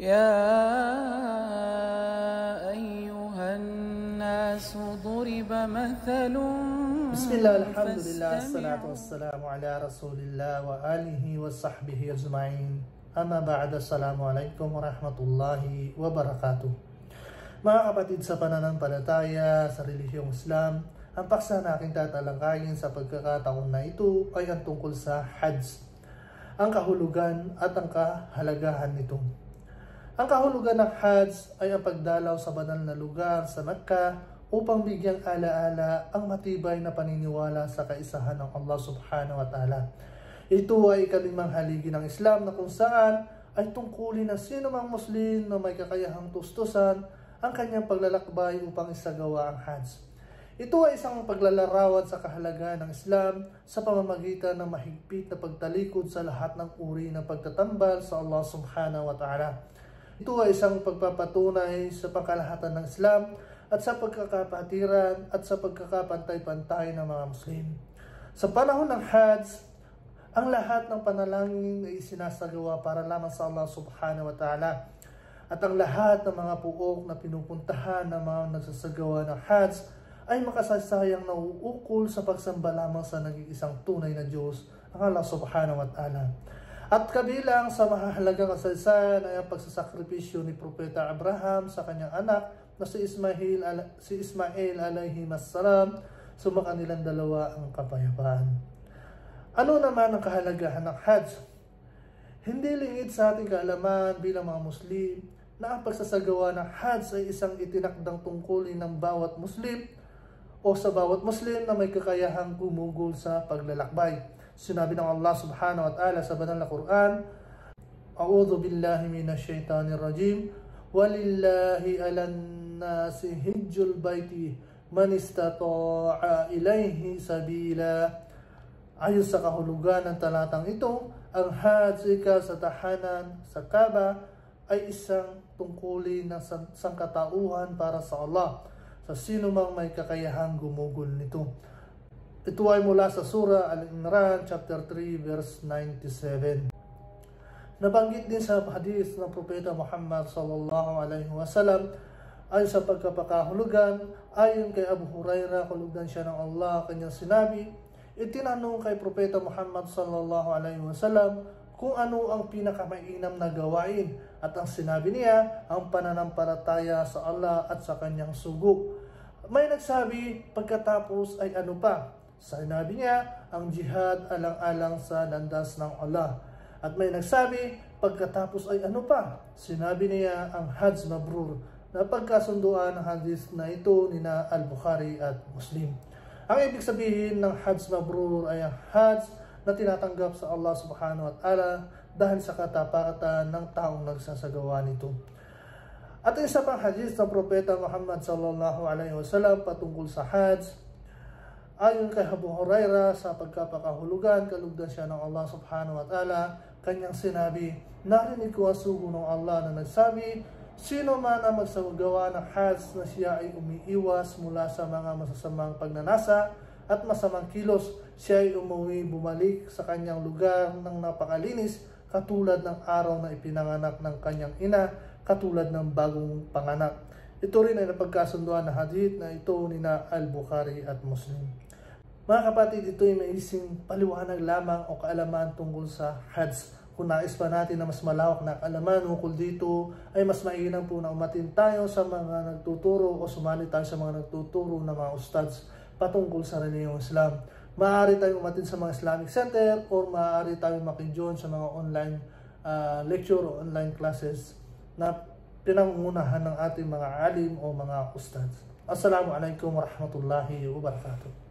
يا أيها الناس ضرب مثل بسم الله الحمد لله الصلاة والسلام على رسول الله وآله وصحبه أجمعين أما بعد السلام عليكم ورحمة الله وبركاته. Mga kapatid sa pananampalataya sa relihiyong Islam, ang paksa na aking tatalakayin sa pagkakataon na ito ay ang tungkol sa Hajj, ang kahulugan at ang kahalagahan nito. Ang kahulugan ng Hajj ay ang pagdalaw sa banal na lugar sa Mecca upang bigyang alaala ang matibay na paniniwala sa kaisahan ng Allah subhanahu wa ta'ala. Ito ay ikalimang haligi ng Islam na kung saan ay tungkulin ng sino mang Muslim na may kakayahang tustusan ang kanyang paglalakbay upang isagawa ang Hajj. Ito ay isang paglalarawan sa kahalagahan ng Islam sa pamamagitan ng mahigpit na pagtalikod sa lahat ng uri ng pagtatambal sa Allah subhanahu wa ta'ala. Ito ay isang pagpapatunay sa pangkalahatan ng Islam at sa pagkakapatiran at sa pagkakapantay-pantay ng mga Muslim. Sa panahon ng Hajj, ang lahat ng panalangin ay isinasagawa para lamang sa Allah subhanahu wa ta'ala. At ang lahat ng mga puok na pinupuntahan ng mga nagsasagawa ng Hajj ay makasaysayang nauukol sa pagsamba lamang sa nag-iisang tunay na Diyos, ang Allah subhanahu wa ta'ala. At kabilang sa mahalagang kasaysayan ay ang pagsasakripisyo ni Propeta Abraham sa kanyang anak na si Ismail alayhi salam, sumakanilang dalawa ang kapayapaan. Ano naman ang kahalagahan ng Hajj? Hindi lingid sa ating kaalaman bilang mga Muslim na ang pagsasagawa ng Hajj ay isang itinakdang tungkulin ng bawat Muslim o sa bawat Muslim na may kakayahang gumugol sa paglalakbay. Sinabi ng Allah subhanahu wa ta'ala sa banal na Quran, A'udhu billahi minasyaitanir rajim, walillahi alan nasi hijjul baiti man istata'a ilayhi sabila. Ayon sa kahulugan ng talatang ito, ang Hajj sa tahanan sa Kaaba ay isang tungkulin ng sangkatauhan para sa Allah sa sino mang may kakayahang gumugol nito. Ito ay mula sa Surah Al-Imran, chapter 3, verse 97. Nabanggit din sa hadith ng Propeta Muhammad sallallahu alaihi wasallam ay sa pagkapakahulugan, ayon kay Abu Hurairah, kalugdan siya ng Allah, kanyang sinabi, itinanong kay Propeta Muhammad sallallahu alaihi wasallam kung ano ang pinakamainam na gawain, at ang sinabi niya, ang pananampalataya sa Allah at sa kanyang sugo. May nagsabi, pagkatapos ay ano pa? Sinabi niya, ang jihad alang-alang sa landas ng Allah. At may nagsabi, pagkatapos ay ano pa? Sinabi niya, ang Hajj Mabrur, na pagkasunduan ng hadith na ito ni na Al-Bukhari at Muslim. Ang ibig sabihin ng Hajj Mabrur ay ang Hajj na tinatanggap sa Allah subhanahu wa ta'ala dahil sa katapatan ng taong nagsasagawa nito. At isa pang hadith ng Propeta Muhammad sallallahu alaihi wasallam patungkol sa Hajj, ayon kay Abu Hurairah sa pagkapakahulugan, kalugdan siya ng Allah subhanahu wa ta'ala, kanyang sinabi, narinig ko ang sugo ng Allah na nagsabi, sino man ang magsagawa ng Hajj na siya ay umiiwas mula sa mga masasamang pagnanasa at masamang kilos, siya ay umuwi bumalik sa kanyang lugar ng napakalinis, katulad ng araw na ipinanganak ng kanyang ina, katulad ng bagong panganak. Ito rin ay napagkasunduan na hadith na ito ni na Al-Bukhari at Muslim. Mga kapatid, ito ay may isang paliwanag lamang o kaalaman tungkol sa Hajj. Kung nais pa natin na mas malawak na kaalaman ukol dito, ay mas mainam po na umatin tayo sa mga nagtuturo o sumali tayo sa mga nagtuturo na mga ustads patungkol sa relihiyong Islam. Maaari tayong umatin sa mga Islamic Center o maaari tayong makijoin sa mga online lecture o online classes na pinangungunahan ng ating mga alim o mga ustads. Assalamualaikum warahmatullahi wabarakatuh.